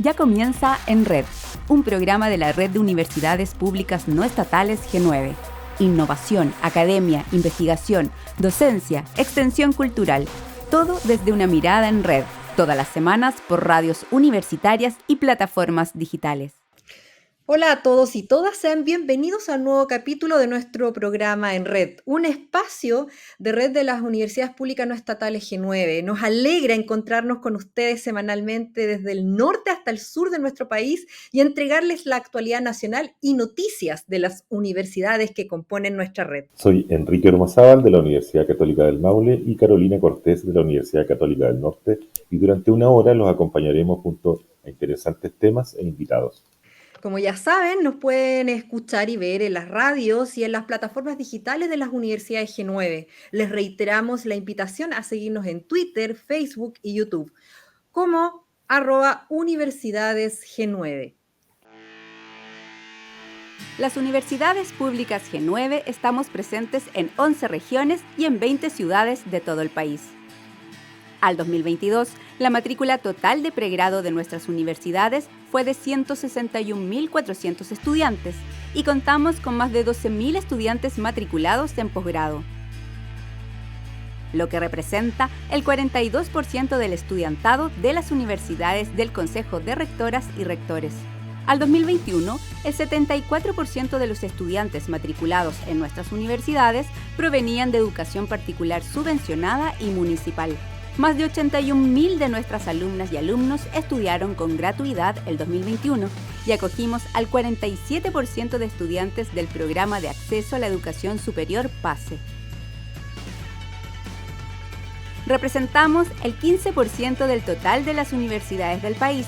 Ya comienza En Red, un programa de la Red de Universidades Públicas No Estatales G9. Innovación, academia, investigación, docencia, extensión cultural. Todo desde una mirada en red. Todas las semanas por radios universitarias y plataformas digitales. Hola a todos y todas, sean bienvenidos al nuevo capítulo de nuestro programa En Red, un espacio de red de las universidades públicas no estatales G9. Nos alegra encontrarnos con ustedes semanalmente desde el norte hasta el sur de nuestro país y entregarles la actualidad nacional y noticias de las universidades que componen nuestra red. Soy Enrique Ormazábal de la Universidad Católica del Maule y Carolina Cortés de la Universidad Católica del Norte, y durante una hora los acompañaremos junto a interesantes temas e invitados. Como ya saben, nos pueden escuchar y ver en las radios y en las plataformas digitales de las universidades G9. Les reiteramos la invitación a seguirnos en Twitter, Facebook y YouTube como @universidadesg9. Las universidades públicas G9 estamos presentes en 11 regiones y en 20 ciudades de todo el país. Al 2022, la matrícula total de pregrado de nuestras universidades fue de 161.400 estudiantes y contamos con más de 12.000 estudiantes matriculados en posgrado, lo que representa el 42% del estudiantado de las universidades del Consejo de Rectoras y Rectores. Al 2021, el 74% de los estudiantes matriculados en nuestras universidades provenían de educación particular subvencionada y municipal. Más de 81.000 de nuestras alumnas y alumnos estudiaron con gratuidad el 2021 y acogimos al 47% de estudiantes del programa de acceso a la educación superior PASE. Representamos el 15% del total de las universidades del país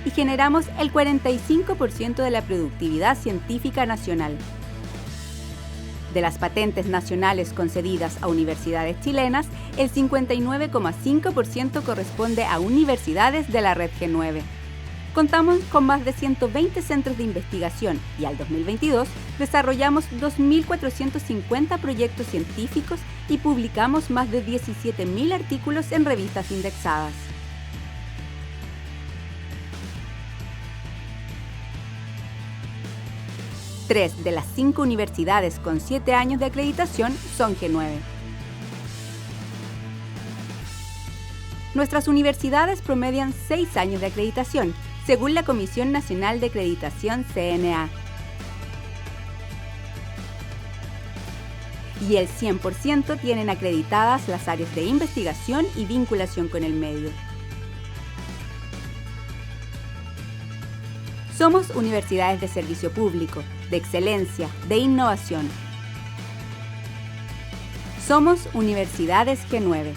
y generamos el 45% de la productividad científica nacional. De las patentes nacionales concedidas a universidades chilenas, el 59,5% corresponde a universidades de la red G9. Contamos con más de 120 centros de investigación y al 2022 desarrollamos 2.450 proyectos científicos y publicamos más de 17.000 artículos en revistas indexadas. Tres de las 5 universidades con 7 años de acreditación son G9. Nuestras universidades promedian 6 años de acreditación, según la Comisión Nacional de Acreditación CNA. Y el 100% tienen acreditadas las áreas de investigación y vinculación con el medio. Somos universidades de servicio público, de excelencia, de innovación. Somos Universidades G9.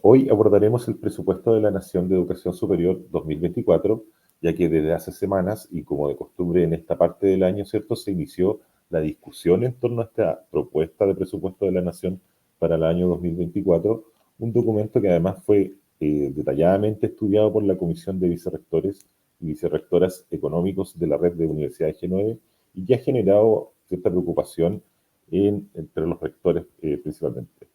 Hoy abordaremos el presupuesto de la Nación de Educación Superior 2024, ya que desde hace semanas, y como de costumbre en esta parte del año, ¿cierto?, se inició la discusión en torno a esta propuesta de presupuesto de la Nación para el año 2024, un documento que además fue detalladamente estudiado por la Comisión de Vicerrectores y Vicerrectoras Económicos de la Red de Universidades G9 y que ha generado cierta preocupación entre los rectores principalmente.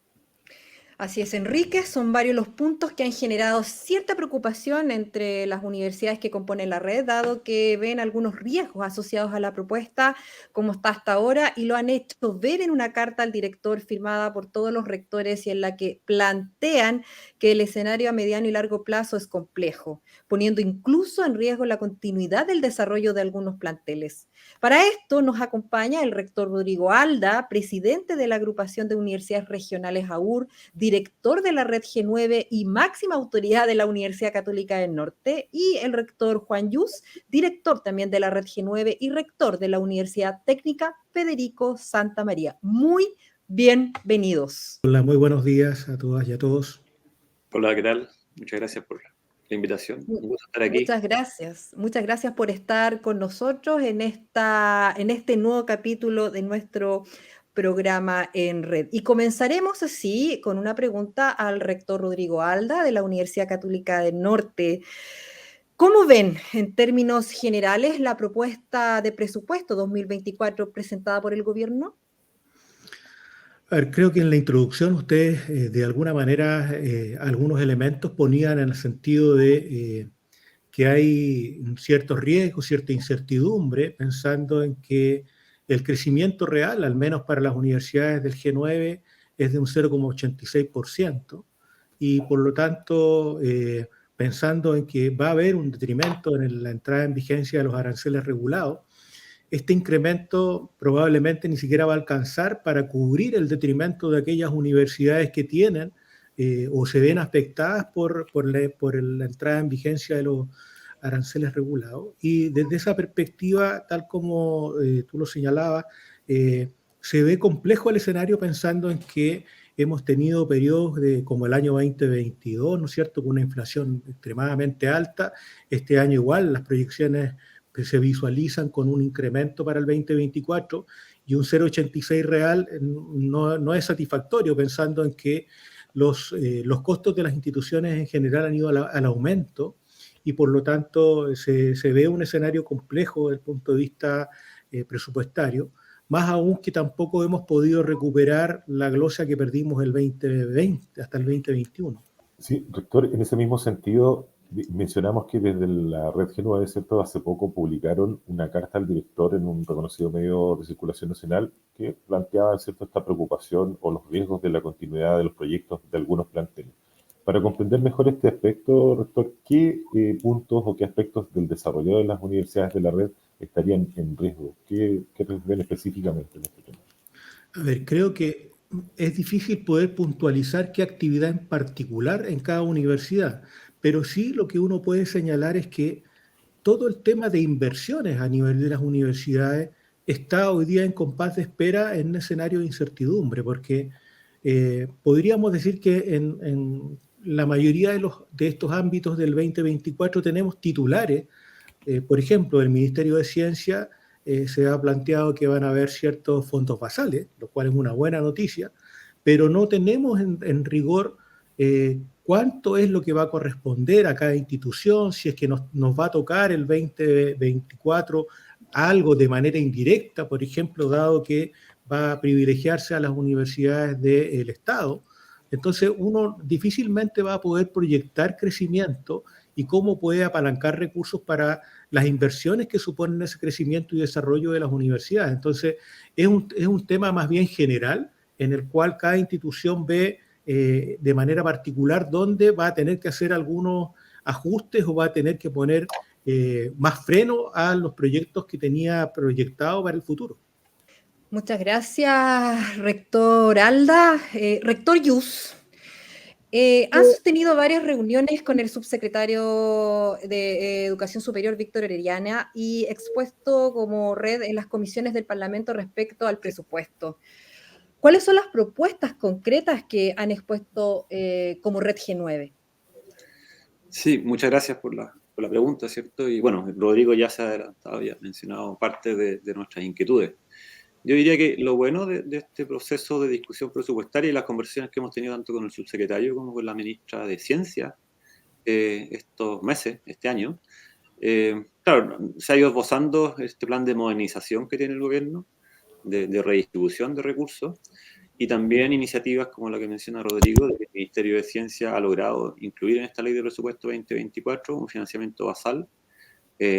Así es, Enrique, son varios los puntos que han generado cierta preocupación entre las universidades que componen la red, dado que ven algunos riesgos asociados a la propuesta como está hasta ahora y lo han hecho ver en una carta al director firmada por todos los rectores y en la que plantean que el escenario a mediano y largo plazo es complejo, poniendo incluso en riesgo la continuidad del desarrollo de algunos planteles. Para esto nos acompaña el rector Rodrigo Alda, presidente de la Agrupación de Universidades Regionales AUR, director de la Red G9 y máxima autoridad de la Universidad Católica del Norte, y el rector Juan Yus, director también de la Red G9 y rector de la Universidad Técnica Federico Santa María. Muy bienvenidos. Hola, muy buenos días a todas y a todos. Hola, ¿qué tal? Muchas gracias por la invitación. Un gusto estar aquí. Muchas gracias por estar con nosotros en este nuevo capítulo de nuestro programa En Red. Y comenzaremos así con una pregunta al rector Rodrigo Alda de la Universidad Católica del Norte. ¿Cómo ven, en términos generales, la propuesta de presupuesto 2024 presentada por el gobierno? A ver, creo que en la introducción ustedes de alguna manera algunos elementos ponían en el sentido de que hay ciertos riesgos, cierta incertidumbre, pensando en que el crecimiento real, al menos para las universidades del G9, es de un 0,86%, y por lo tanto, pensando en que va a haber un detrimento en la entrada en vigencia de los aranceles regulados, este incremento probablemente ni siquiera va a alcanzar para cubrir el detrimento de aquellas universidades que tienen o se ven afectadas por la entrada en vigencia de los aranceles regulados. Y desde esa perspectiva, tal como tú lo señalabas, se ve complejo el escenario pensando en que hemos tenido periodos como el año 2022, ¿no es cierto?, con una inflación extremadamente alta. Este año igual, las proyecciones que se visualizan con un incremento para el 2024 y un 0,86 real no es satisfactorio, pensando en que los costos de las instituciones en general han ido al aumento, y por lo tanto se ve un escenario complejo desde el punto de vista presupuestario, más aún que tampoco hemos podido recuperar la glosa que perdimos el 2020 hasta el 2021. Sí, rector, en ese mismo sentido, mencionamos que desde la red G9, ¿cierto?, hace poco publicaron una carta al director en un reconocido medio de circulación nacional que planteaba, ¿cierto?, esta preocupación o los riesgos de la continuidad de los proyectos de algunos planteles. Para comprender mejor este aspecto, rector, ¿qué puntos o qué aspectos del desarrollo de las universidades de la red estarían en riesgo? ¿Qué ven específicamente en este tema? A ver, creo que es difícil poder puntualizar qué actividad en particular en cada universidad, pero sí lo que uno puede señalar es que todo el tema de inversiones a nivel de las universidades está hoy día en compás de espera en un escenario de incertidumbre, porque podríamos decir que en la mayoría de estos ámbitos del 2024 tenemos titulares. Por ejemplo, el Ministerio de Ciencia se ha planteado que van a haber ciertos fondos basales, lo cual es una buena noticia, pero no tenemos en rigor cuánto es lo que va a corresponder a cada institución, si es que nos va a tocar el 2024 algo de manera indirecta, por ejemplo, dado que va a privilegiarse a las universidades del Estado. Entonces, uno difícilmente va a poder proyectar crecimiento y cómo puede apalancar recursos para las inversiones que suponen ese crecimiento y desarrollo de las universidades. Entonces, es un tema más bien general en el cual cada institución ve de manera particular dónde va a tener que hacer algunos ajustes o va a tener que poner más freno a los proyectos que tenía proyectado para el futuro. Muchas gracias, rector Alda. Rector Yus, han sostenido varias reuniones con el subsecretario de Educación Superior, Víctor Herediana, y expuesto como red en las comisiones del Parlamento respecto al presupuesto. ¿Cuáles son las propuestas concretas que han expuesto como red G9? Sí, muchas gracias por la pregunta, ¿cierto? Y bueno, Rodrigo ya se ha adelantado, ya ha mencionado parte de nuestras inquietudes. Yo diría que lo bueno de este proceso de discusión presupuestaria y las conversaciones que hemos tenido tanto con el subsecretario como con la ministra de Ciencia estos meses, este año, claro, se ha ido esbozando este plan de modernización que tiene el gobierno, de redistribución de recursos, y también iniciativas como la que menciona Rodrigo, del Ministerio de Ciencia ha logrado incluir en esta ley de presupuesto 2024 un financiamiento basal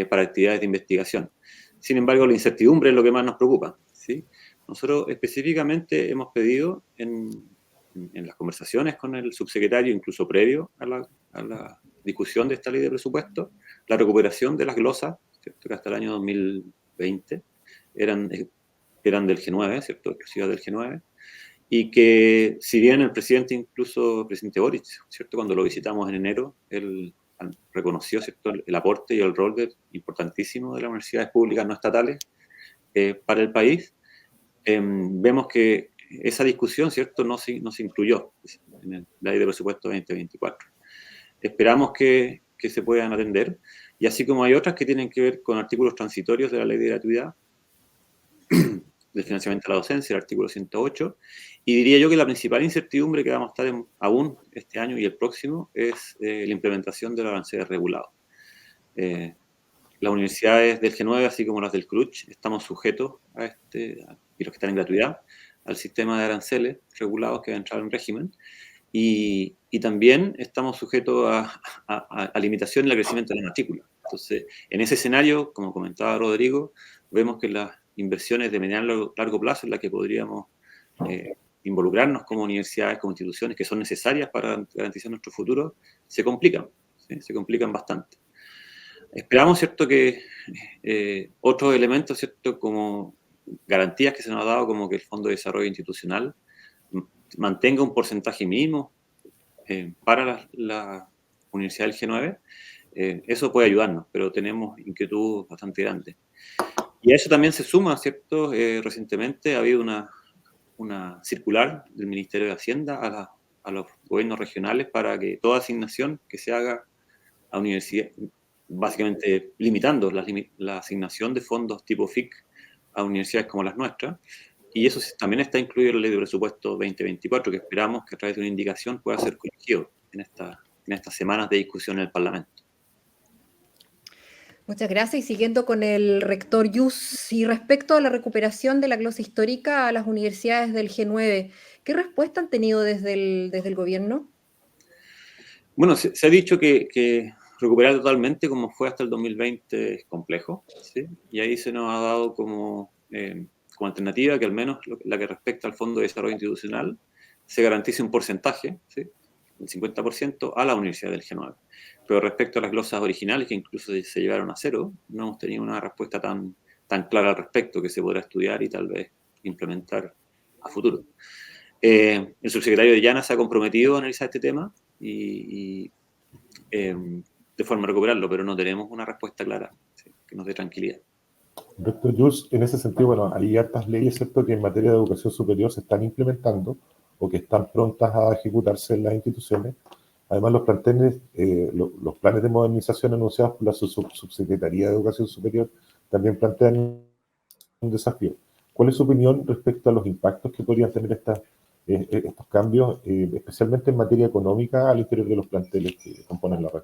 para actividades de investigación. Sin embargo, la incertidumbre es lo que más nos preocupa, ¿sí? Nosotros específicamente hemos pedido en las conversaciones con el subsecretario, incluso previo a la discusión de esta ley de presupuesto, la recuperación de las glosas, ¿cierto?, que hasta el año 2020 eran del G9, ¿cierto?, exclusivas del G9, y que si bien el presidente Boric, ¿cierto?, cuando lo visitamos en enero, él reconoció, ¿cierto?, el aporte y el rol importantísimo de las universidades públicas no estatales para el país, vemos que esa discusión, ¿cierto?, no se incluyó en la ley de presupuesto 2024. Esperamos que se puedan atender, y así como hay otras que tienen que ver con artículos transitorios de la ley de gratuidad, del financiamiento de la docencia, el artículo 108, y diría yo que la principal incertidumbre que vamos a estar aún este año y el próximo es la implementación de los aranceles regulados. Las universidades del G9, así como las del CRUCH, estamos sujetos y los que están en gratuidad, al sistema de aranceles regulados que va a entrar en régimen, y también estamos sujetos a limitación en el crecimiento de la matrícula. Entonces, en ese escenario, como comentaba Rodrigo, vemos que las inversiones de mediano y largo plazo en las que podríamos involucrarnos como universidades, como instituciones que son necesarias para garantizar nuestro futuro, se complican, ¿sí? Se complican bastante. Esperamos, ¿cierto?, que otros elementos, ¿cierto?, como garantías que se nos ha dado, como que el Fondo de Desarrollo Institucional mantenga un porcentaje mínimo para la Universidad del G9, eso puede ayudarnos, pero tenemos inquietud bastante grande. Y a eso también se suma, ¿cierto? Recientemente ha habido una circular del Ministerio de Hacienda a los gobiernos regionales para que toda asignación que se haga a universidades, básicamente limitando la asignación de fondos tipo FIC a universidades como las nuestras, y eso también está incluido en la Ley de Presupuesto 2024, que esperamos que a través de una indicación pueda ser corregido en estas semanas de discusión en el Parlamento. Muchas gracias. Y siguiendo con el rector Yus, y respecto a la recuperación de la glosa histórica a las universidades del G9, ¿qué respuesta han tenido desde el gobierno? Bueno, se ha dicho que recuperar totalmente como fue hasta el 2020 es complejo, ¿sí? Y ahí se nos ha dado como alternativa que al menos la que respecta al Fondo de Desarrollo Institucional se garantice un porcentaje, ¿sí?, el 50% a la Universidad del G9. Pero respecto a las glosas originales, que incluso se llevaron a cero, no hemos tenido una respuesta tan clara al respecto, que se podrá estudiar y tal vez implementar a futuro. El subsecretario de Llana se ha comprometido a analizar este tema y de forma a recuperarlo, pero no tenemos una respuesta clara, ¿sí?, que nos dé tranquilidad. Doctor Jules, en ese sentido, bueno, hay hartas leyes, ¿cierto?, que en materia de educación superior se están implementando o que están prontas a ejecutarse en las instituciones. Además, los planes de modernización anunciados por la Subsecretaría de Educación Superior también plantean un desafío. ¿Cuál es su opinión respecto a los impactos que podrían tener estos cambios, especialmente en materia económica, al interior de los planteles que componen la red?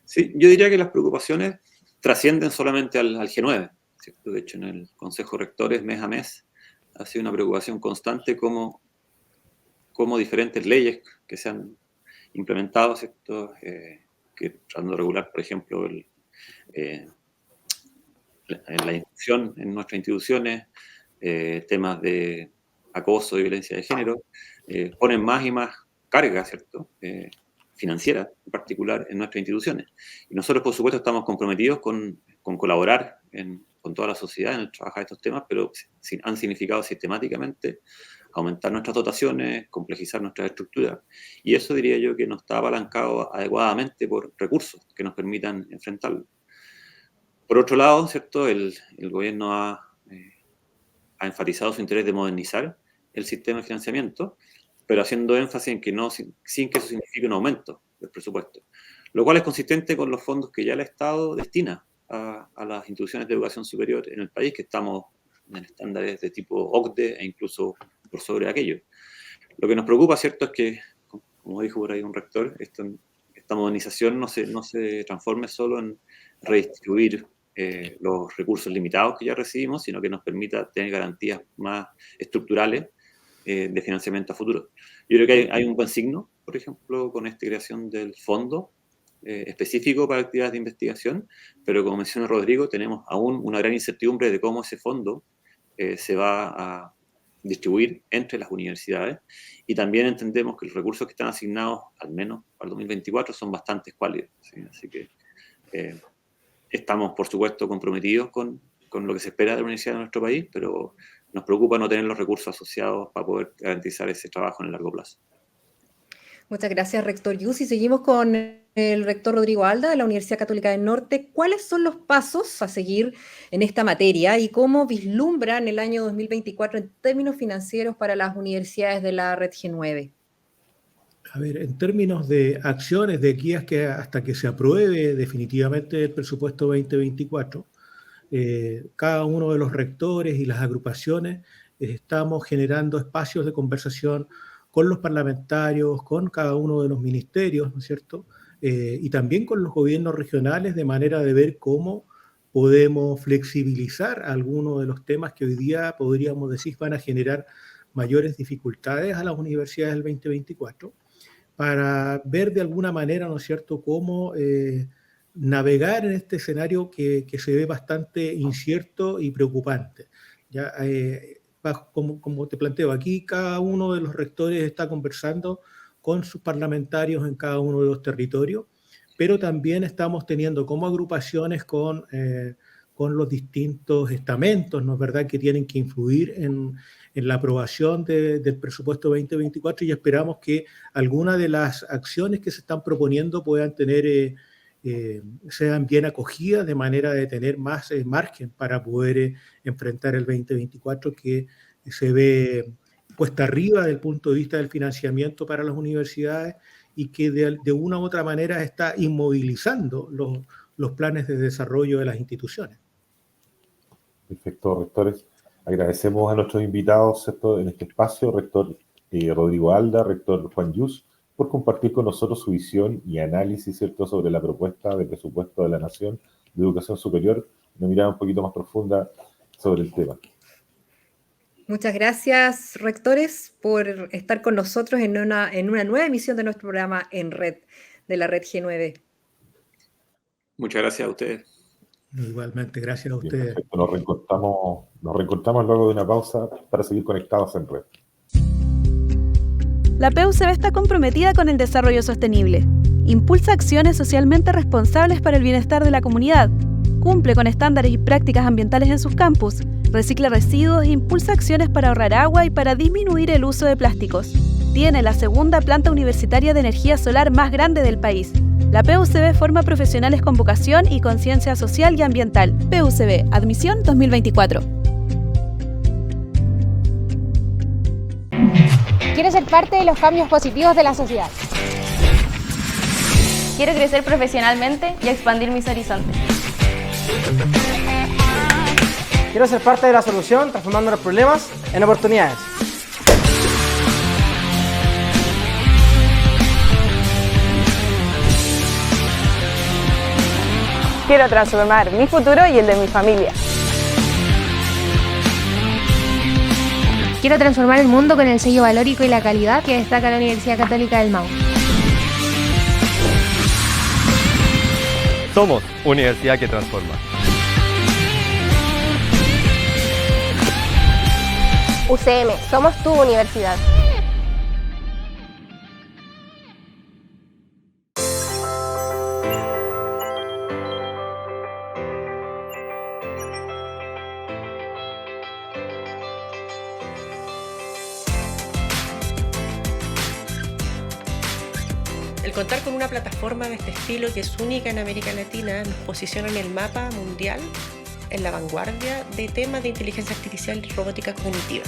Sí, yo diría que las preocupaciones trascienden solamente al G9, ¿cierto? De hecho, en el Consejo de Rectores, mes a mes, ha sido una preocupación constante cómo diferentes leyes que se han implementado, ¿cierto?, que tratando de regular, por ejemplo, la inclusión en nuestras instituciones, temas de acoso y violencia de género, ponen más y más carga, ¿cierto?, financiera en particular en nuestras instituciones. Y nosotros, por supuesto, estamos comprometidos con colaborar con toda la sociedad en el trabajar estos temas, pero han significado sistemáticamente aumentar nuestras dotaciones, complejizar nuestras estructuras, y eso diría yo que no está apalancado adecuadamente por recursos que nos permitan enfrentarlo. Por otro lado, ¿cierto?, el gobierno ha enfatizado su interés de modernizar el sistema de financiamiento, pero haciendo énfasis en que sin que eso signifique un aumento del presupuesto, lo cual es consistente con los fondos que ya el Estado destina a las instituciones de educación superior en el país, que estamos en estándares de tipo OCDE e incluso por sobre aquello. Lo que nos preocupa, ¿cierto?, es que, como dijo por ahí un rector, esta modernización no se transforme solo en redistribuir los recursos limitados que ya recibimos, sino que nos permita tener garantías más estructurales de financiamiento a futuro. Yo creo que hay un buen signo, por ejemplo, con esta creación del fondo específico para actividades de investigación, pero como menciona Rodrigo, tenemos aún una gran incertidumbre de cómo ese fondo se va a distribuir entre las universidades, y también entendemos que los recursos que están asignados, al menos para el 2024, son bastante escuálidos, ¿sí? Así que estamos, por supuesto, comprometidos con lo que se espera de la universidad de nuestro país, pero nos preocupa no tener los recursos asociados para poder garantizar ese trabajo en el largo plazo. Muchas gracias, rector Yus. Y seguimos con el rector Rodrigo Alda, de la Universidad Católica del Norte. ¿Cuáles son los pasos a seguir en esta materia y cómo vislumbran el año 2024 en términos financieros para las universidades de la red G9? A ver, en términos de acciones de aquí hasta que se apruebe definitivamente el presupuesto 2024, cada uno de los rectores y las agrupaciones estamos generando espacios de conversación con los parlamentarios, con cada uno de los ministerios, ¿no es cierto?, y también con los gobiernos regionales, de manera de ver cómo podemos flexibilizar algunos de los temas que hoy día podríamos decir van a generar mayores dificultades a las universidades del 2024, para ver de alguna manera, ¿no es cierto?, cómo navegar en este escenario que se ve bastante incierto y preocupante. Ya, como te planteo, aquí cada uno de los rectores está conversando con sus parlamentarios en cada uno de los territorios, pero también estamos teniendo como agrupaciones con los distintos estamentos, ¿no es verdad?, que tienen que influir en la aprobación del presupuesto 2024, y esperamos que algunas de las acciones que se están proponiendo puedan tener, sean bien acogidas, de manera de tener más margen para poder enfrentar el 2024, que se ve puesta arriba desde el punto de vista del financiamiento para las universidades, y que de una u otra manera está inmovilizando los planes de desarrollo de las instituciones. Perfecto, rectores. Agradecemos a nuestros invitados, ¿cierto?, en este espacio, rector Rodrigo Alda, rector Juan Yus, por compartir con nosotros su visión y análisis, ¿cierto?, sobre la propuesta de presupuesto de la Nación de Educación Superior, una mirada un poquito más profunda sobre el tema. Muchas gracias, rectores, por estar con nosotros en una nueva emisión de nuestro programa en red, de la red G9. Muchas gracias a ustedes. Igualmente, gracias a Bien, ustedes. perfecto. Nos reencontramos luego de una pausa para seguir conectados en red. La PUCB está comprometida con el desarrollo sostenible. Impulsa acciones socialmente responsables para el bienestar de la comunidad. Cumple con estándares y prácticas ambientales en sus campus. Recicla residuos e impulsa acciones para ahorrar agua y para disminuir el uso de plásticos. Tiene la segunda planta universitaria de energía solar más grande del país. La PUCB forma profesionales con vocación y conciencia social y ambiental. PUCB, admisión 2024. Quiero ser parte de los cambios positivos de la sociedad. Quiero crecer profesionalmente y expandir mis horizontes. Quiero ser parte de la solución, transformando los problemas en oportunidades. Quiero transformar mi futuro y el de mi familia. Quiero transformar el mundo con el sello valórico y la calidad que destaca la Universidad Católica del Maule. Somos Universidad que Transforma. UCM, somos tu universidad. El contar con una plataforma de este estilo, que es única en América Latina, nos posiciona en el mapa mundial en la vanguardia de temas de inteligencia artificial y robótica cognitiva.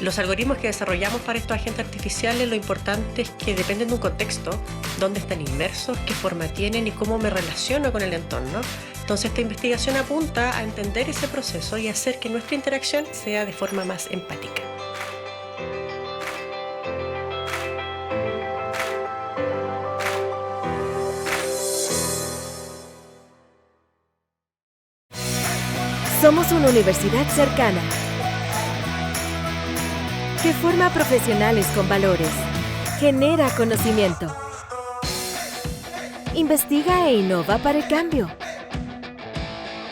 Los algoritmos que desarrollamos para estos agentes artificiales, lo importante es que dependen de un contexto, dónde están inmersos, qué forma tienen y cómo me relaciono con el entorno. Entonces esta investigación apunta a entender ese proceso y hacer que nuestra interacción sea de forma más empática. Somos una universidad cercana que forma profesionales con valores, genera conocimiento, investiga e innova para el cambio.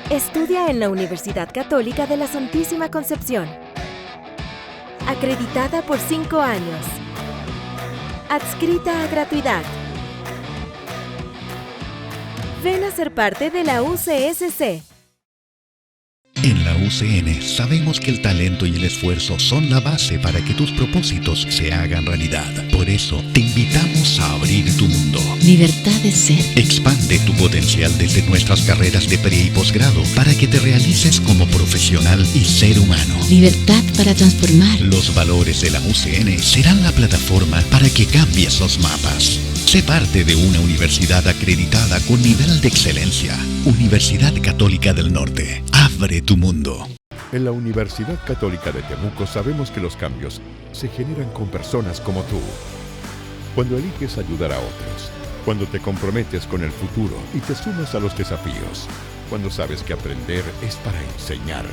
Estudia en la Universidad Católica de la Santísima Concepción. Acreditada por 5 años. Adscrita a gratuidad. Ven a ser parte de la UCSC. En la UCN sabemos que el talento y el esfuerzo son la base para que tus propósitos se hagan realidad. Por eso, te invitamos a abrir tu mundo. Libertad de ser. Expande tu potencial desde nuestras carreras de pre y posgrado para que te realices como profesional y ser humano. Libertad para transformar. Los valores de la UCN serán la plataforma para que cambies los mapas. Sé parte de una universidad acreditada con nivel de excelencia. Universidad Católica del Norte. Abre tu mundo. En la Universidad Católica de Temuco sabemos que los cambios se generan con personas como tú. cuando eliges ayudar a otros, cuando te comprometes con el futuro y te sumas a los desafíos, cuando sabes que aprender es para enseñar,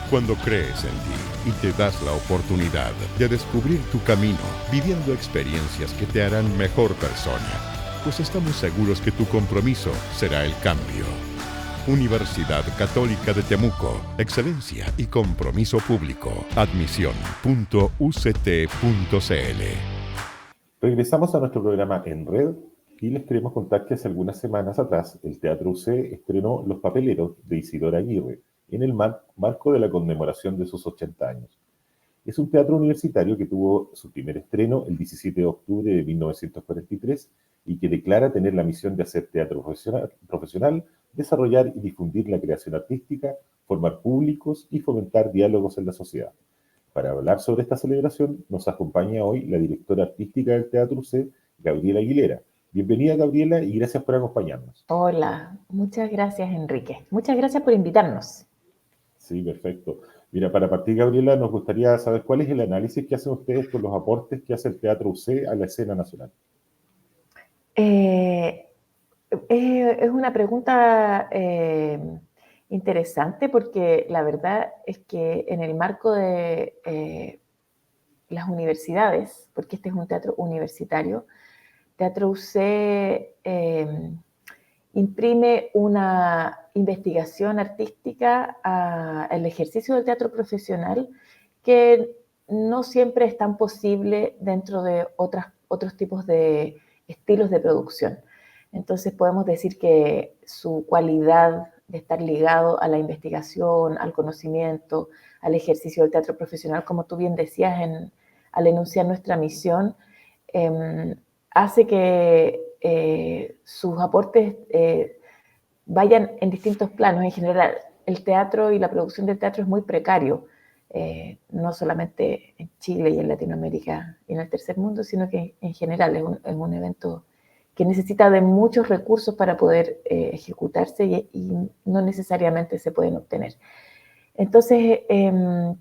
cuando crees en ti y te das la oportunidad de descubrir tu camino, viviendo experiencias que te harán mejor persona, pues estamos seguros que tu compromiso será el cambio. Universidad Católica de Temuco, excelencia y compromiso público. Admisión.uct.cl. Regresamos a nuestro programa En Red y les queremos contar que hace algunas semanas atrás el Teatro UC estrenó Los Papeleros de Isidora Aguirre en el marco de la conmemoración de sus 80 años. Es un teatro universitario que tuvo su primer estreno el 17 de octubre de 1943 y que declara tener la misión de hacer teatro profesional, desarrollar y difundir la creación artística, formar públicos y fomentar diálogos en la sociedad. Para hablar sobre esta celebración nos acompaña hoy la directora artística del Teatro UC, Gabriela Aguilera. Bienvenida, Gabriela, y gracias por acompañarnos. Hola, muchas gracias, Enrique. Muchas gracias por invitarnos. Sí, perfecto. Mira, para partir, Gabriela, nos gustaría saber cuál es el análisis que hacen ustedes con los aportes que hace el Teatro UC a la escena nacional. Es una pregunta interesante porque la verdad es que en el marco de las universidades, porque este es un teatro universitario, Teatro UC imprime una investigación artística al ejercicio del teatro profesional que no siempre es tan posible dentro de otros tipos de estilos de producción. Entonces podemos decir que su cualidad de estar ligado a la investigación, al conocimiento, al ejercicio del teatro profesional, como tú bien decías al enunciar nuestra misión, hace que sus aportes vayan en distintos planos. En general, el teatro y la producción del teatro es muy precario, no solamente en Chile y en Latinoamérica y en el tercer mundo, sino que en general es un evento que necesita de muchos recursos para poder ejecutarse y no necesariamente se pueden obtener. Entonces,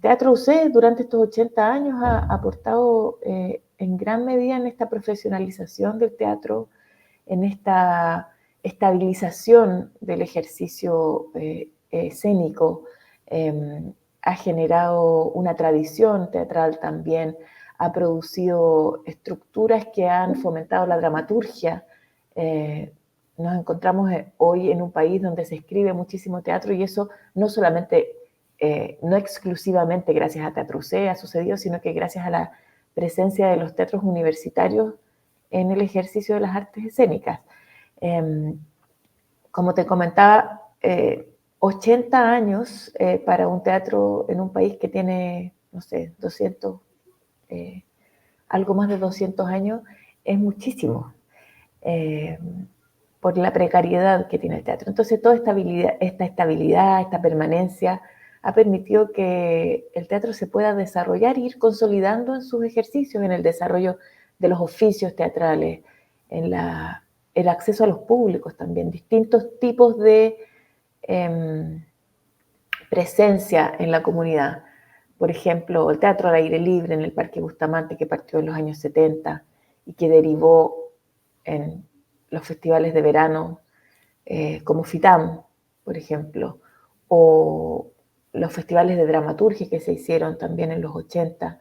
Teatro UC durante estos 80 años ha aportado en gran medida en esta profesionalización del teatro, en esta estabilización del ejercicio escénico, ha generado una tradición teatral también, ha producido estructuras que han fomentado la dramaturgia. Nos encontramos hoy en un país donde se escribe muchísimo teatro y eso no solamente, no exclusivamente gracias a Teatro UC ha sucedido, sino que gracias a la presencia de los teatros universitarios en el ejercicio de las artes escénicas. Como te comentaba, 80 años para un teatro en un país que tiene, no sé, 200, algo más de 200 años, es muchísimo por la precariedad que tiene el teatro. Entonces, toda esta estabilidad, esta permanencia, ha permitido que el teatro se pueda desarrollar e ir consolidando en sus ejercicios, en el desarrollo de los oficios teatrales, en el acceso a los públicos también, distintos tipos de presencia en la comunidad. Por ejemplo, el teatro al aire libre en el Parque Bustamante, que partió en los años 70 y que derivó en los festivales de verano, como FITAM, por ejemplo, o los festivales de dramaturgia que se hicieron también en los 80,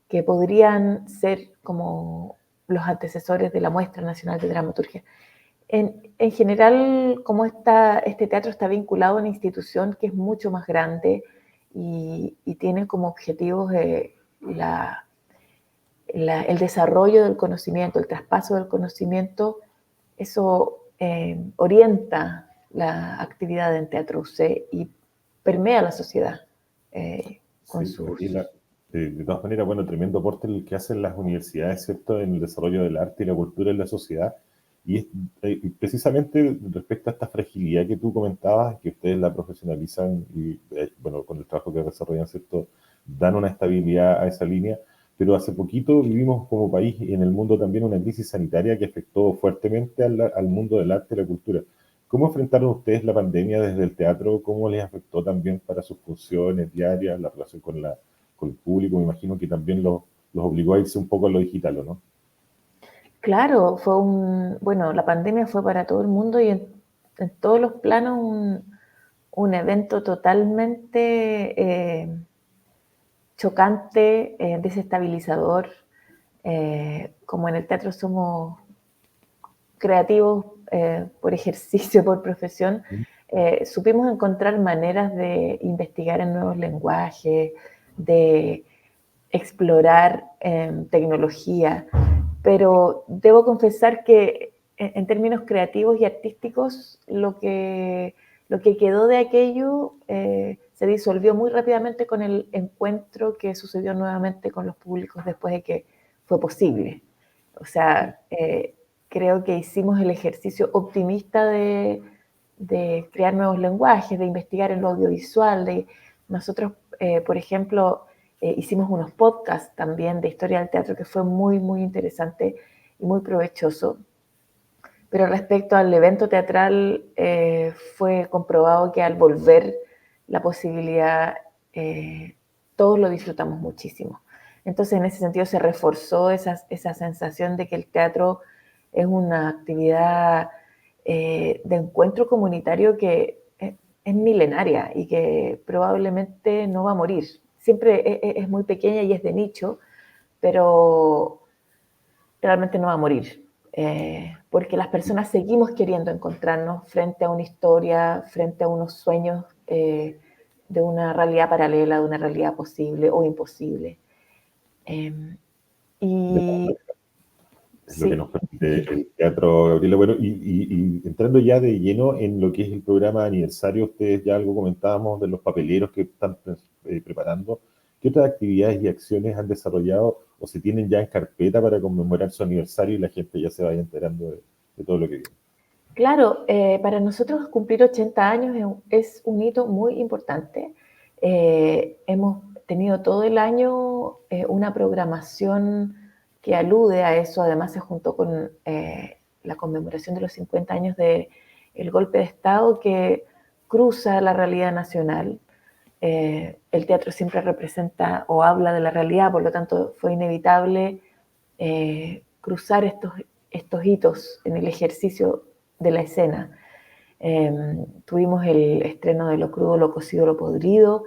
que podrían ser como los antecesores de la Muestra Nacional de Dramaturgia. En general, como este teatro está vinculado a una institución que es mucho más grande y tiene como objetivos el desarrollo del conocimiento, el traspaso del conocimiento, eso orienta la actividad en Teatro UC y permea la sociedad con sí, sus... De todas maneras, bueno, tremendo aporte el que hacen las universidades, ¿cierto?, en el desarrollo del arte y la cultura en la sociedad. Y es, precisamente respecto a esta fragilidad que tú comentabas, que ustedes la profesionalizan y, bueno, con el trabajo que desarrollan, ¿cierto?, dan una estabilidad a esa línea. Pero hace poquito vivimos como país y en el mundo también una crisis sanitaria que afectó fuertemente al mundo del arte y la cultura. ¿Cómo enfrentaron ustedes la pandemia desde el teatro? ¿Cómo les afectó también para sus funciones diarias, la relación con el público? Me imagino que también los obligó a irse un poco a lo digital, ¿o no? Claro, bueno, la pandemia fue para todo el mundo y en todos los planos un evento totalmente chocante, desestabilizador. Como en el teatro somos creativos por ejercicio, por profesión, supimos encontrar maneras de investigar en nuevos lenguajes, de explorar tecnología, pero debo confesar que en términos creativos y artísticos lo que quedó de aquello se disolvió muy rápidamente con el encuentro que sucedió nuevamente con los públicos después de que fue posible. O sea, creo que hicimos el ejercicio optimista de crear nuevos lenguajes, de investigar en lo audiovisual. Nosotros, por ejemplo, hicimos unos podcasts también de historia del teatro que fue muy, muy interesante y muy provechoso. Pero respecto al evento teatral, fue comprobado que al volver la posibilidad, todos lo disfrutamos muchísimo. Entonces, en ese sentido, se reforzó esa sensación de que el teatro es una actividad de encuentro comunitario que es milenaria y que probablemente no va a morir. Siempre es muy pequeña y es de nicho, pero realmente no va a morir. Porque las personas seguimos queriendo encontrarnos frente a una historia, frente a unos sueños de una realidad paralela, de una realidad posible o imposible. Es lo que nos permite el teatro, Gabriela. Bueno, y entrando ya de lleno en lo que es el programa de aniversario, ustedes ya algo comentábamos de los papeleros que están preparando. ¿Qué otras actividades y acciones han desarrollado o se tienen ya en carpeta para conmemorar su aniversario y la gente ya se vaya enterando de todo lo que viene? Claro, para nosotros cumplir 80 años es un hito muy importante. Hemos tenido todo el año una programación que alude a eso. Además se juntó con la conmemoración de los 50 años del golpe de Estado que cruza la realidad nacional. El teatro siempre representa o habla de la realidad, por lo tanto fue inevitable cruzar estos hitos en el ejercicio de la escena. Tuvimos el estreno de Lo crudo, lo cocido, lo podrido.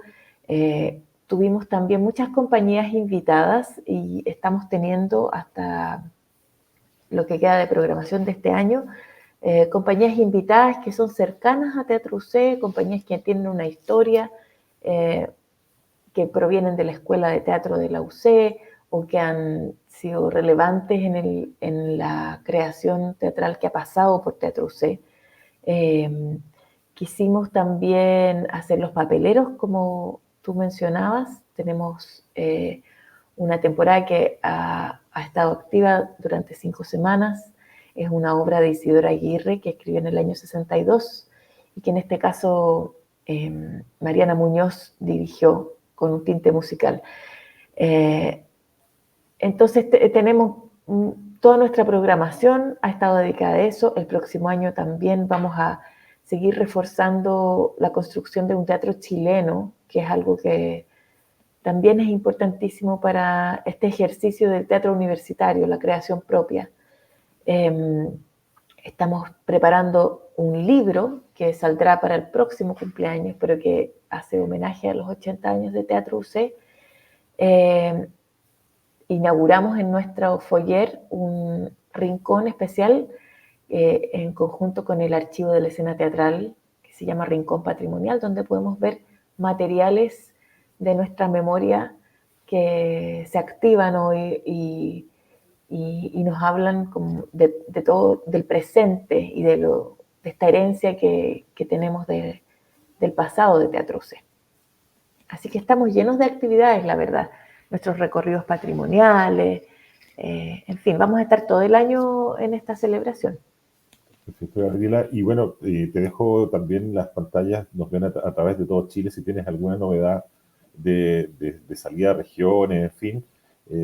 Tuvimos también muchas compañías invitadas y estamos teniendo hasta lo que queda de programación de este año, compañías invitadas que son cercanas a Teatro UC, compañías que tienen una historia, que provienen de la Escuela de Teatro de la UC o que han sido relevantes en la creación teatral que ha pasado por Teatro UC. Quisimos también hacer los papeleros, como tú mencionabas. Tenemos una temporada que ha estado activa durante 5 semanas. Es una obra de Isidora Aguirre que escribió en el año 62 y que en este caso Mariana Muñoz dirigió con un tinte musical. Entonces tenemos toda nuestra programación ha estado dedicada a eso. El próximo año también vamos a seguir reforzando la construcción de un teatro chileno, que es algo que también es importantísimo para este ejercicio del teatro universitario, la creación propia. Estamos preparando un libro que saldrá para el próximo cumpleaños, pero que hace homenaje a los 80 años de Teatro UC. Inauguramos en nuestro foyer un rincón especial en conjunto con el archivo de la escena teatral, que se llama Rincón Patrimonial, donde podemos ver materiales de nuestra memoria que se activan hoy y nos hablan como de todo, del presente y de esta herencia que tenemos del pasado de Teatro UC. Así que estamos llenos de actividades, la verdad. Nuestros recorridos patrimoniales, en fin, vamos a estar todo el año en esta celebración. Perfecto, Gabriela. Y bueno, te dejo también las pantallas, nos ven a través de todo Chile. Si tienes alguna novedad de salida a regiones, en fin,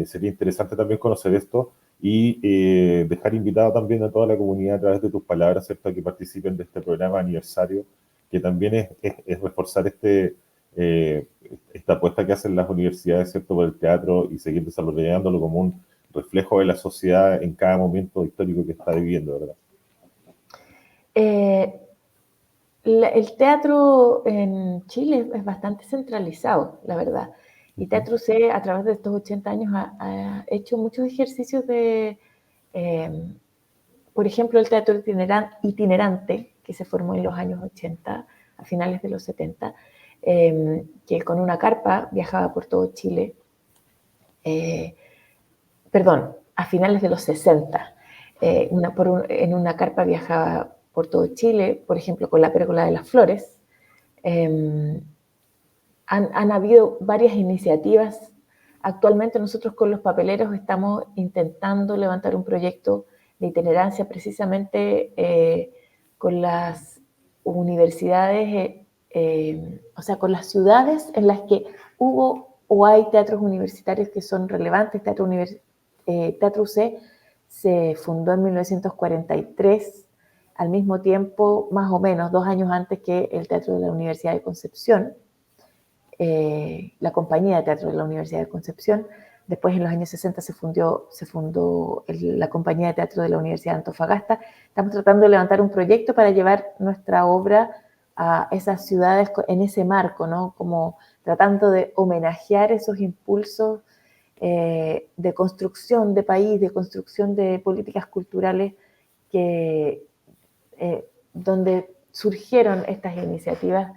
sería interesante también conocer esto y dejar invitado también a toda la comunidad a través de tus palabras, ¿cierto?, que participen de este programa aniversario, que también es reforzar esta apuesta que hacen las universidades, ¿cierto?, por el teatro y seguir desarrollándolo como un reflejo de la sociedad en cada momento histórico que está viviendo, ¿verdad? El teatro en Chile es bastante centralizado, la verdad. Y Teatro UC, a través de estos 80 años, ha hecho muchos ejercicios de, por ejemplo, el teatro itinerante, que se formó en los años 80, a finales de los 70, que con una carpa viajaba por todo Chile. A finales de los 60, en una carpa viajaba por todo Chile, por ejemplo, con la Pérgola de las Flores. Han habido varias iniciativas. Actualmente nosotros con los papeleros estamos intentando levantar un proyecto de itinerancia precisamente con las universidades, o sea, con las ciudades en las que hubo o hay teatros universitarios que son relevantes. Teatro UC se fundó en 1943, al mismo tiempo, más o menos, 2 años antes que el Teatro de la Universidad de Concepción, la compañía de teatro de la Universidad de Concepción. Después, en los años 60, se fundó la compañía de teatro de la Universidad de Antofagasta. Estamos tratando de levantar un proyecto para llevar nuestra obra a esas ciudades en ese marco, ¿no? Como tratando de homenajear esos impulsos de construcción de país, de construcción de políticas culturales donde surgieron estas iniciativas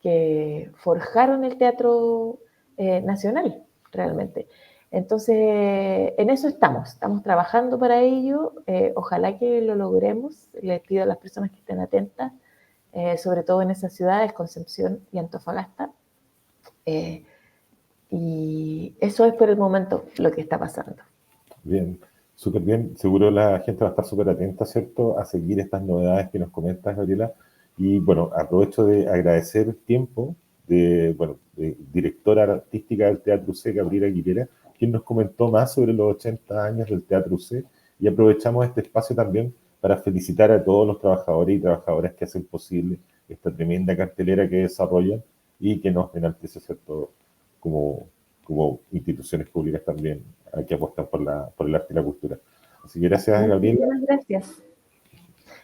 que forjaron el teatro nacional, realmente. Entonces, en eso estamos trabajando para ello. Ojalá que lo logremos. Les pido a las personas que estén atentas, sobre todo en esas ciudades, Concepción y Antofagasta. Y eso es por el momento lo que está pasando. Bien, súper bien. Seguro la gente va a estar súper atenta, ¿cierto?, a seguir estas novedades que nos comentas, Gabriela. Y bueno, aprovecho de agradecer el tiempo de directora artística del Teatro UC, Gabriela Aguilera, quien nos comentó más sobre los 80 años del Teatro UC, y aprovechamos este espacio también para felicitar a todos los trabajadores y trabajadoras que hacen posible esta tremenda cartelera que desarrollan y que nos enaltece, ¿cierto?, como instituciones públicas también que apuestan por el arte y la cultura. Así que gracias, Gabriela. Muchas gracias.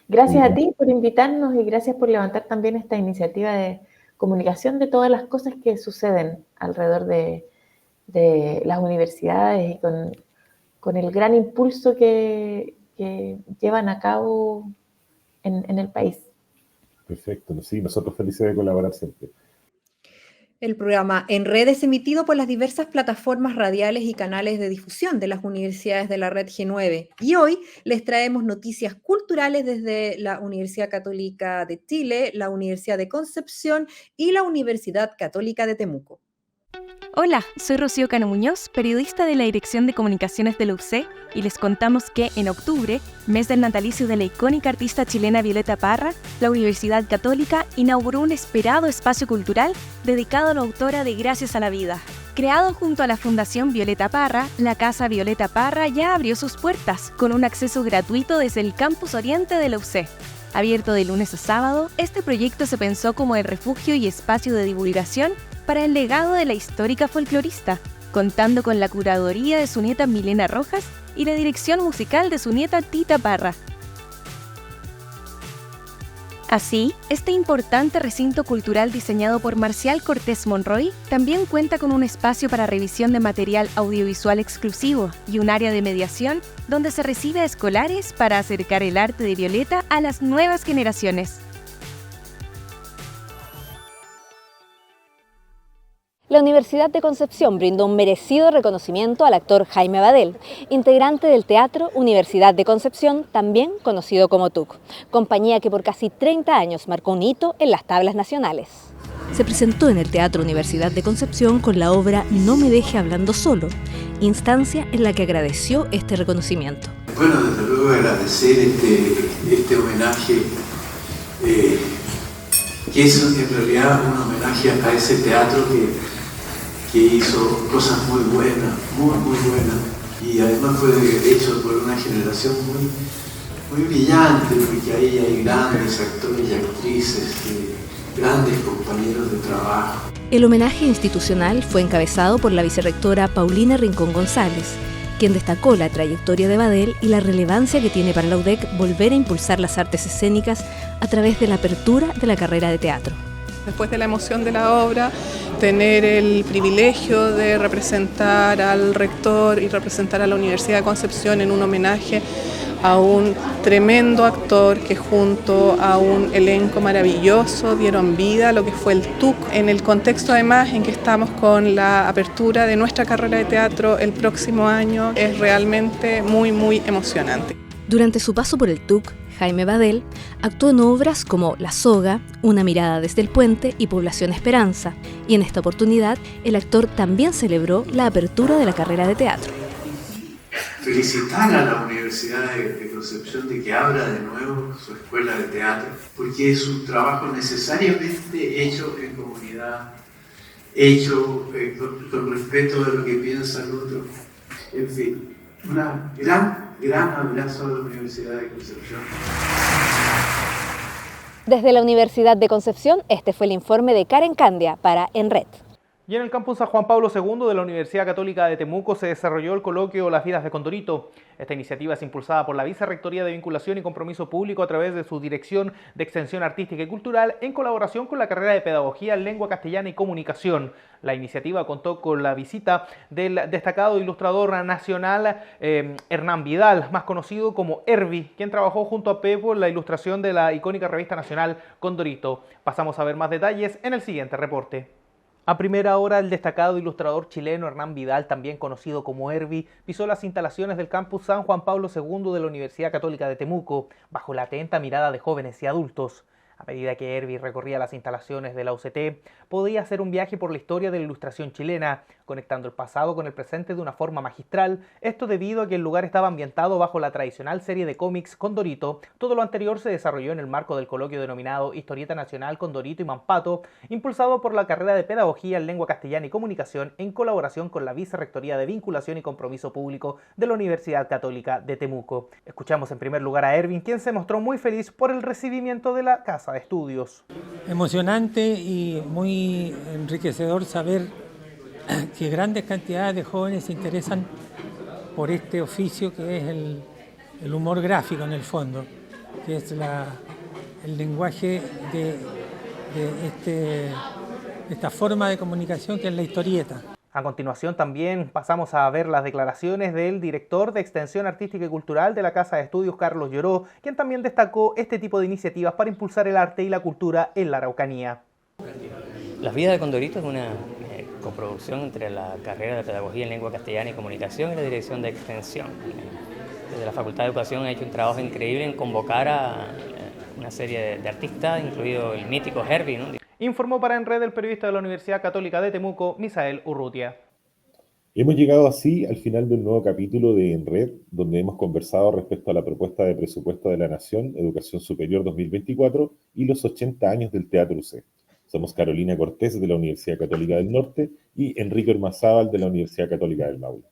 Gracias a ti por invitarnos y gracias por levantar también esta iniciativa de comunicación de todas las cosas que suceden alrededor de las universidades y con el gran impulso que llevan a cabo en el país. Perfecto, sí, nosotros felices de colaborar siempre. El programa En Red es emitido por las diversas plataformas radiales y canales de difusión de las universidades de la red G9. Y hoy les traemos noticias culturales desde la Universidad Católica de Chile, la Universidad de Concepción y la Universidad Católica de Temuco. Hola, soy Rocío Cano Muñoz, periodista de la Dirección de Comunicaciones de la UC, y les contamos que en octubre, mes del natalicio de la icónica artista chilena Violeta Parra, la Universidad Católica inauguró un esperado espacio cultural dedicado a la autora de Gracias a la Vida. Creado junto a la Fundación Violeta Parra, la Casa Violeta Parra ya abrió sus puertas con un acceso gratuito desde el campus oriente de la UC. Abierto de lunes a sábado, este proyecto se pensó como el refugio y espacio de divulgación para el legado de la histórica folclorista, contando con la curaduría de su nieta Milena Rojas y la dirección musical de su nieta Tita Parra. Así, este importante recinto cultural diseñado por Marcial Cortés Monroy también cuenta con un espacio para revisión de material audiovisual exclusivo y un área de mediación donde se recibe a escolares para acercar el arte de Violeta a las nuevas generaciones. La Universidad de Concepción brindó un merecido reconocimiento al actor Jaime Badel, integrante del Teatro Universidad de Concepción, también conocido como TUC, compañía que por casi 30 años marcó un hito en las tablas nacionales. Se presentó en el Teatro Universidad de Concepción con la obra No me deje hablando solo, instancia en la que agradeció este reconocimiento. Bueno, desde luego agradecer este homenaje, que es en realidad un homenaje a ese teatro que hizo cosas muy buenas, muy buenas, y además fue hecho por una generación muy brillante, porque ahí hay grandes actores y actrices, grandes compañeros de trabajo. El homenaje institucional fue encabezado por la vicerrectora Paulina Rincón González, quien destacó la trayectoria de Badel y la relevancia que tiene para la UDEC volver a impulsar las artes escénicas a través de la apertura de la carrera de teatro. Después de la emoción de la obra, tener el privilegio de representar al rector y representar a la Universidad de Concepción en un homenaje a un tremendo actor que junto a un elenco maravilloso dieron vida a lo que fue el TUC, en el contexto además en que estamos con la apertura de nuestra carrera de teatro el próximo año, es realmente muy emocionante. Durante su paso por el TUC, Jaime Badel actuó en obras como La Soga, Una mirada desde el puente y Población Esperanza, y en esta oportunidad el actor también celebró la apertura de la carrera de teatro. Felicitar a la Universidad de Concepción de que abra de nuevo su escuela de teatro, porque es un trabajo necesariamente hecho en comunidad, hecho con respeto de lo que piensa el otro. En fin, un gran abrazo a la Universidad de Concepción. Desde la Universidad de Concepción, este fue el informe de Karen Candia para En Red. Y en el campus San Juan Pablo II de la Universidad Católica de Temuco se desarrolló el coloquio Las vidas de Condorito. Esta iniciativa es impulsada por la Vicerrectoría de Vinculación y Compromiso Público a través de su Dirección de Extensión Artística y Cultural en colaboración con la carrera de Pedagogía en Lengua Castellana y Comunicación. La iniciativa contó con la visita del destacado ilustrador nacional Hernán Vidal, más conocido como Herbie, quien trabajó junto a Pepo en la ilustración de la icónica revista nacional Condorito. Pasamos a ver más detalles en el siguiente reporte. A primera hora, el destacado ilustrador chileno Hernán Vidal, también conocido como Herbie, pisó las instalaciones del campus San Juan Pablo II de la Universidad Católica de Temuco, bajo la atenta mirada de jóvenes y adultos. A medida que Herbie recorría las instalaciones de la UCT, podía hacer un viaje por la historia de la ilustración chilena, conectando el pasado con el presente de una forma magistral, esto debido a que el lugar estaba ambientado bajo la tradicional serie de cómics Condorito. Todo lo anterior se desarrolló en el marco del coloquio denominado Historieta Nacional Condorito y Mampato, impulsado por la carrera de Pedagogía en Lengua Castellana y Comunicación en colaboración con la Vicerrectoría de Vinculación y Compromiso Público de la Universidad Católica de Temuco. Escuchamos en primer lugar a Erwin, quien se mostró muy feliz por el recibimiento de la Casa de Estudios. Emocionante y muy enriquecedor saber que grandes cantidades de jóvenes se interesan por este oficio que es el humor gráfico en el fondo, que es el lenguaje de esta forma de comunicación que es la historieta. A continuación también pasamos a ver las declaraciones del director de Extensión Artística y Cultural de la Casa de Estudios, Carlos Lloró, quien también destacó este tipo de iniciativas para impulsar el arte y la cultura en la Araucanía. Las vidas de Condorito es una coproducción entre la carrera de Pedagogía en Lengua Castellana y Comunicación y la Dirección de Extensión. Desde la Facultad de Educación ha hecho un trabajo increíble en convocar a una serie de artistas, incluido el mítico Herbie, ¿no? Informó para En Red el periodista de la Universidad Católica de Temuco, Misael Urrutia. Hemos llegado así al final del nuevo capítulo de En Red, donde hemos conversado respecto a la propuesta de presupuesto de la Nación, Educación Superior 2024 y los 80 años del Teatro UC. Somos Carolina Cortés de la Universidad Católica del Norte y Enrique Ormazábal de la Universidad Católica del Maule.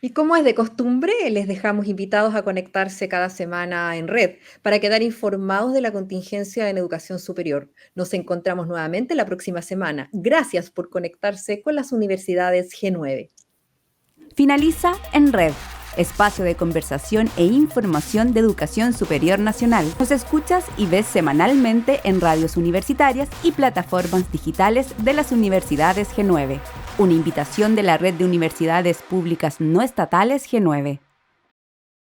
Y como es de costumbre, les dejamos invitados a conectarse cada semana en Red para quedar informados de la contingencia en educación superior. Nos encontramos nuevamente la próxima semana. Gracias por conectarse con las universidades G9. Finaliza En Red, espacio de conversación e información de educación superior nacional. Nos escuchas y ves semanalmente en radios universitarias y plataformas digitales de las universidades G9. Una invitación de la Red de Universidades Públicas No Estatales G9.